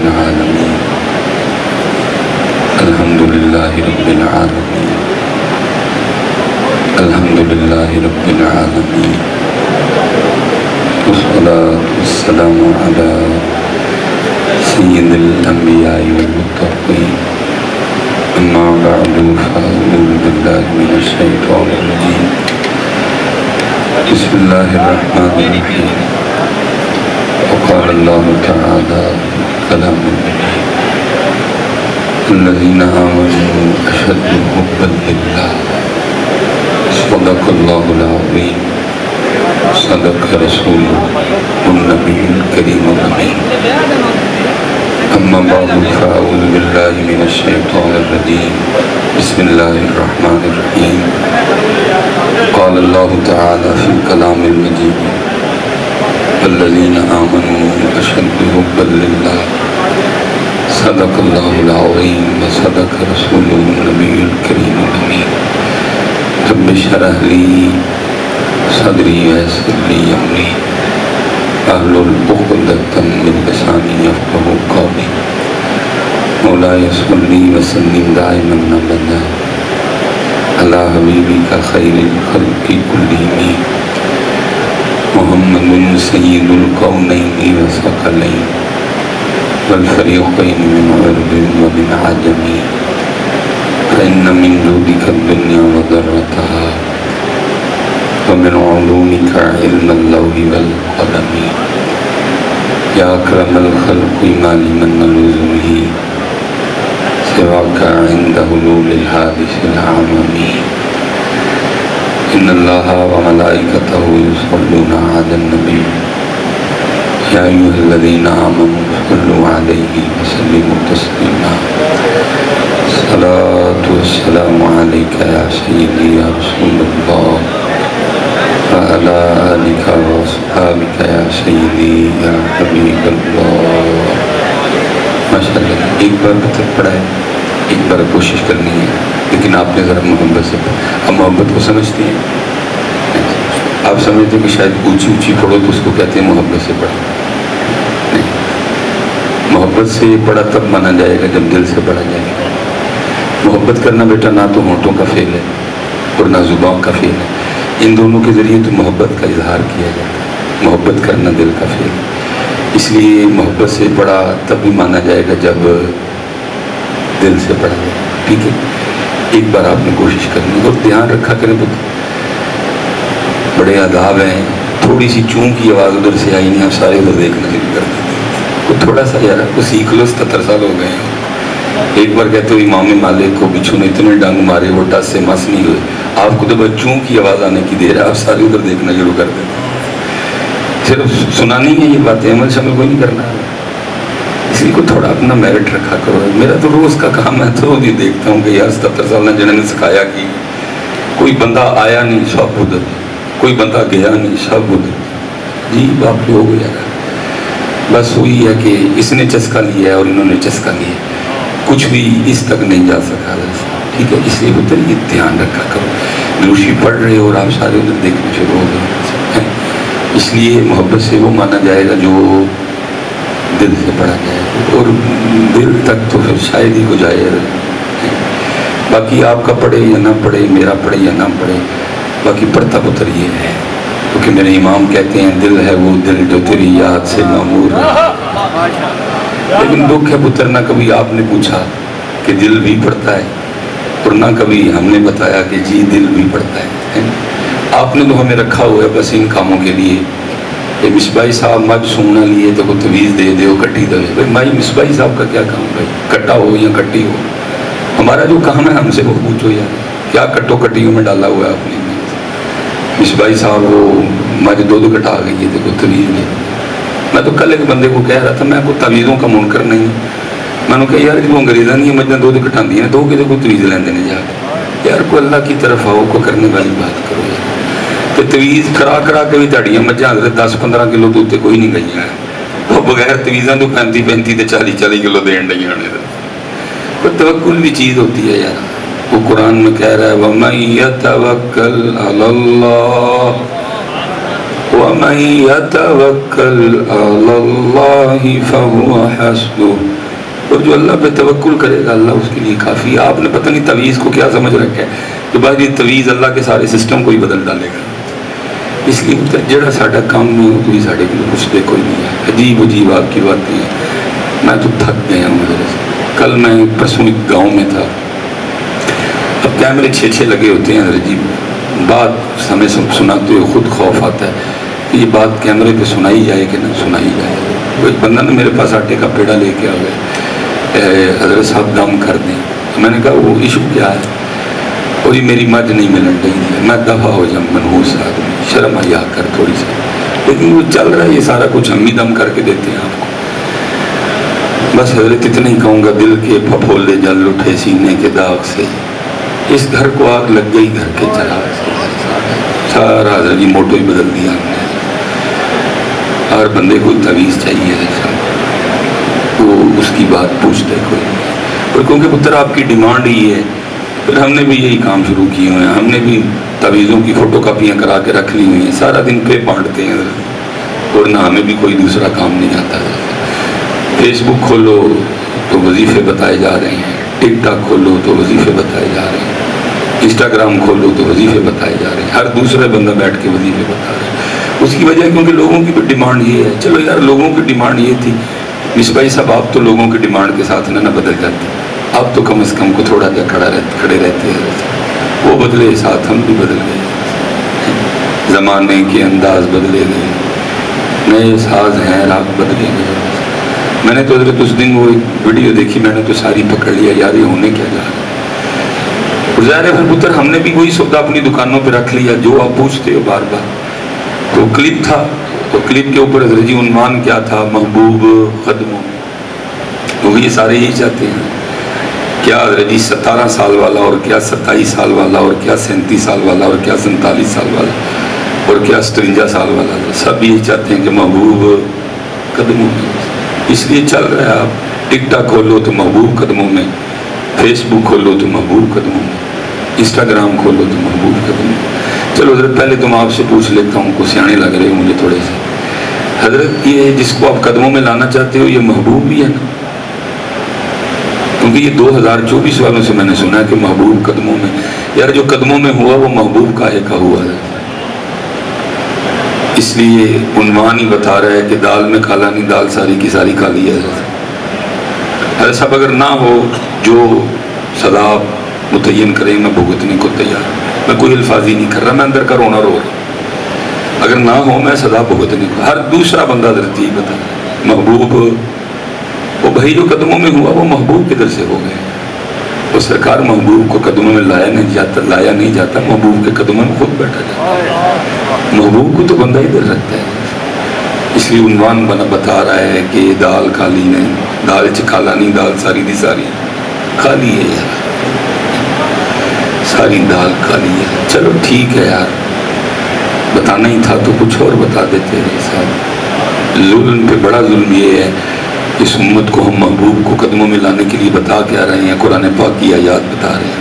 العالمين الحمد لله رب العالمين الحمد لله رب العالمين والصلاة والسلام على سيد الأنبياء والمتقين أما بعد فأعوذ بالله من الشيطان الرجيم بسم الله الرحمن الرحيم وقال الله تعالى كلام المبين الذين آمنوا أشد حبا لله صدق الله العظيم صدق رسوله النبي الكريم الأمين أما بعد فأعوذ بالله من الشيطان الرجيم بسم الله الرحمن الرحيم قال الله تعالى في الكلام المجيد الذين آمنوا أشد حبا لله صدق الله العظيم وصدق رسوله النبي الكريم الأمين رب اشرح لي صدري ويسر لي أمري واحلل عقدة من لساني يفقهوا قولي مولاي صل وسلم دائما أبدا على حبيبك خير الخلق كلهم محمد سيد الكونين وثقلين والفريقين من عرب ومن عجم فإن من جودك الدنيا وذرتها ومن علومك علم اللوح والقلم يا أكرم الخلق ما لمن نلوذه سواك عند حلول الحادث العمم إن الله وملائكته يصلون على النبي يا أيها الذين آمنوا صلوا عليه وسلموا تسليما الصلاة والسلام عليك يا سيدي يا رسول الله وعلى آلك وأصحابك يا سيدي يا حبيب الله ماشاء اللہ ایک بار بطر پڑھا ہے ایک بار کوشش کرنی ہے لیکن آپ نے ذرا محبت سے آپ محبت کو سمجھتے ہیں آپ سمجھتے ہیں کہ شاید اونچی اونچی پڑھو تو اس کو کہتے ہیں محبت سے پڑھا نہیں محبت سے پڑھا تب مانا جائے گا جب دل سے پڑھا جائے گا محبت کرنا بیٹا نہ تو ہونٹوں کا فعل ہے اور نہ زبان کا فعل ہے ان دونوں کے ذریعے تو محبت کا اظہار کیا جاتا ہے محبت کرنا دل کا فعل ہے اس لیے محبت سے پڑھا تب بھی مانا جائے گا جب دل سے پڑھا جائے ٹھیک ہے ایک بار آپ نے کوشش کرنی اور دھیان رکھا کریں بڑے آداب ہیں تھوڑی سی چون کی آواز ادھر سے آئی نہیں آپ سارے ادھر دیکھنا شروع کر دیتے وہ تھوڑا سا یار آپ کو سیکھ لو 70 سال ہو گئے ہیں ایک بار کہتے ہو امام مالک کو بچھو نے اتنے ڈنگ مارے وہ ٹس سے مس نہیں ہوئے آپ کو تو بس چون کی آواز آنے کی دیر ہے آپ سارے ادھر دیکھنا شروع کر دیتے صرف سنانی ہے یہ باتیں عمل شامل کوئی نہیں کرنا اس لیے کو تھوڑا اپنا میرٹ رکھا کرو میرا تو روز کا کام ہے تو بھی دیکھتا ہوں کہ یار 70 سال نے جنہوں نے سکھایا کہ کوئی بندہ آیا نہیں سب ادھر کوئی بندہ گیا نہیں سب ادھر جی باپ ہو گیا بس وہی ہے کہ اس نے چسکا لیا ہے اور انہوں نے چسکا لیا کچھ بھی اس تک نہیں جا سکا ٹھیک ہے اس لیے ادھر یہ دھیان رکھا کرو روشی پڑھ رہے اور آپ سارے ادھر دیکھنا شروع ہو گئے اس لیے محبت سے وہ مانا جائے گا جو دل سے پڑھا جائے اور دل تک تو پھر شاید ہی ہو جائے باقی آپ کا پڑھے یا نہ پڑھے میرا پڑھے یا نہ پڑھے باقی پڑھتا پتر یہ ہے کیونکہ میرے امام کہتے ہیں دل ہے وہ دل جو تیری یاد سے معمور ہے لیکن دکھ ہے پتر نہ کبھی آپ نے پوچھا کہ دل بھی پڑھتا ہے اور نہ کبھی ہم نے بتایا کہ جی دل بھی پڑھتا ہے آپ نے تو ہمیں رکھا ہوا ہے بس ان کاموں کے لیے کہ مصباحی صاحب مجھ سونا لیے تو کوئی تویز دے دے کٹی دے بھائی مائی مصباحی صاحب کا کیا کام بھائی کٹا ہو یا کٹی ہو ہمارا جو کام ہے ہم سے وہ پوچھو یار کیا کٹو کٹیوں میں ڈالا ہوا ہے آپ نے مصباحی صاحب وہ مجھ دو کٹا گئی ہے تو کوئی تویز دے میں تو کل ایک بندے کو کہہ رہا تھا میں کوئی تویزوں کا منکر نہیں میں نے کہا یار جو انگریزاں نہیں مجھیں دو کٹا دی ہیں دو کے کوئی تویز لیندے نہیں جا کے یار کوئی اللہ کی طرف آؤ کو کرنے والی بات کرو یار تو تویز کرا کرا کے بھی تڑیاں مجھیں حضرت 10-15 کلو تو اتنے کوئی نہیں گئی ہیں وہ بغیر تویزاں تو 35-35 40-40 کلو دین ڈی آنے کوئی توکل بھی چیز ہوتی ہے یار وہ قرآن میں کہہ رہا ہے وَمَن يَتَوَكَّلْ عَلَى اللَّهِ وَمَن يَتَوَكَّلْ عَلَى اللَّهِ فَهُوَ حَسْبُهُ اور جو اللہ پہ توکل کرے گا اللہ اس کے لیے کافی ہے. آپ نے پتہ نہیں تویز کو کیا سمجھ رکھا ہے کہ بھائی یہ تویز اللہ کے سارے سسٹم کو ہی بدل ڈالے گا. اس لیے جڑا ساڈا کام نہیں ہو تو بھی ساڈے کو کچھ دے کوئی نہیں ہے. عجیب عجیب آپ کی باتیں ہیں. میں تو تھک گیا ہوں. کل میں پرسوں ایک گاؤں میں تھا. اب کیمرے 6 لگے ہوتے ہیں. عجیب بات ہمیں سناتے ہوئے خود خوف آتا ہے کہ یہ بات کیمرے پہ سنائی جائے کہ نہ سنائی جائے. وہ ایک بندہ نے میرے پاس آٹے کا پیڑا لے کے آ گئے. حضرت صاحب دم کر دیں. میں نے کہا وہ ایشو کیا ہے؟ اور یہ میری مجھ نہیں ملن رہی ہے. میں دفعہ ہو جاؤں منحوس آدمی شرم حیا کر تھوڑی سی. لیکن وہ چل رہا ہے یہ سارا کچھ ہم ہی دم کر کے دیتے ہیں آپ کو. بس حضرت اتنا ہی کہوں گا دل کے پھپھولے جل اٹھے سینے کے داغ سے. اس گھر کو آگ لگ گئی گھر کے چراغ سے. سارا حضرت جی موٹو ہی بدل دیا ہم نے. ہر بندے کو تویز چاہیے وہ اس کی بات پوچھتے کوئی. اور کیونکہ پتر آپ کی ڈیمانڈ ہی ہے پھر ہم نے بھی یہی کام شروع کیے ہوئے ہیں. ہم نے بھی تویزوں کی فوٹو کاپیاں کرا کے رکھ لی ہوئی ہیں. سارا دن پہ بانٹتے ہیں اور نہ ہمیں بھی کوئی دوسرا کام نہیں آتا. فیس بک کھولو تو وظیفے بتائے جا رہے ہیں. ٹک ٹاک کھولو تو وظیفے بتائے جا رہے ہیں. انسٹاگرام کھولو تو وظیفے بتائے جا رہے ہیں. ہر دوسرا بندہ بیٹھ کے وظیفے بتا رہا ہے. اس کی وجہ کیونکہ لوگوں کی بھی ڈیمانڈ یہ ہے. چلو یار لوگوں کی ڈیمانڈ یہ تھی مصباحی صاحب آپ تو لوگوں کی ڈیمانڈ کے ساتھ نہ بدل جاتے. آپ تو کم از کم کو تھوڑا جا کھڑے رہتے ہیں. وہ بدلے ساتھ ہم بھی بدل گئے. زمانے کے انداز بدلے گئے. نئے ساز ہیں راگ بدلے گئے. میں نے تو حضرت اس دن وہ ایک ویڈیو دیکھی. میں نے تو ساری پکڑ لیا یار یہ ہونے کیا جا رہا ہے. اور ظاہر ہے پھر پتر ہم نے بھی وہی سودا اپنی دکانوں پہ رکھ لیا جو آپ پوچھتے ہو بار بار. تو کلپ تھا تو کلپ کے اوپر حضرت جی عنوان کیا تھا؟ محبوب قدموں. تو یہ سارے یہی چاہتے ہیں. کیا حضرت جی 17 سال والا اور کیا 27 سال والا اور کیا 37 سال والا اور کیا 47 سال والا اور کیا 53 سال والا سب یہی چاہتے ہیں کہ محبوب قدموں میں. اس لیے چل رہا ہے. آپ ٹک ٹاک کھولو تو محبوب قدموں میں. فیس بک کھولو تو محبوب قدموں میں. انسٹاگرام کھولو تو محبوب قدموں میں. چلو حضرت پہلے تو میں آپ سے پوچھ لیتا ہوں. کو سیانے لگ رہے ہوں مجھے تھوڑے سے. حضرت یہ جس کو آپ قدموں میں لانا چاہتے ہو یہ محبوب بھی ہے نا؟ کیونکہ یہ 2024 والوں سے میں نے سنا ہے کہ محبوب قدموں میں. یار جو قدموں میں ہوا وہ محبوب کاہے کا ہوا ہے. اس لیے عنوان ہی بتا رہا ہے کہ دال میں کالا نہیں دال ساری کی ساری کالی ہے. حضرت صاحب اگر نہ ہو جو سزا متعین کرے میں بھگتنے کو تیار. میں کوئی الفاظ ہی نہیں کر رہا. میں اندر کا رونا رو رہا. اگر نہ ہو میں سزا بھگتنے کو. ہر دوسرا بندہ حضرت یہ بتا محبوب وہ بھائی جو قدموں میں ہوا وہ محبوب کدھر سے ہو گئے. وہ سرکار محبوب کو قدموں میں لایا نہیں جاتا. محبوب کے قدموں میں خود بیٹھا جاتا ہے. محبوب کو تو بندہ ادھر رکھتا ہے. اس لیے عنوان بتا رہا ہے کہ دال کالی نہیں دال کالا نہیں دال ساری دی ساری کالی ہے یار. ساری دال کالی ہے. چلو ٹھیک ہے یار بتانا ہی تھا تو کچھ اور بتا دیتے ہیں صاحب. ظلم پہ بڑا ظلم یہ ہے اس امت کو ہم محبوب کو قدموں میں لانے کے لیے بتا کے آ رہے ہیں. قرآن پاک کی آیات بتا رہے ہیں.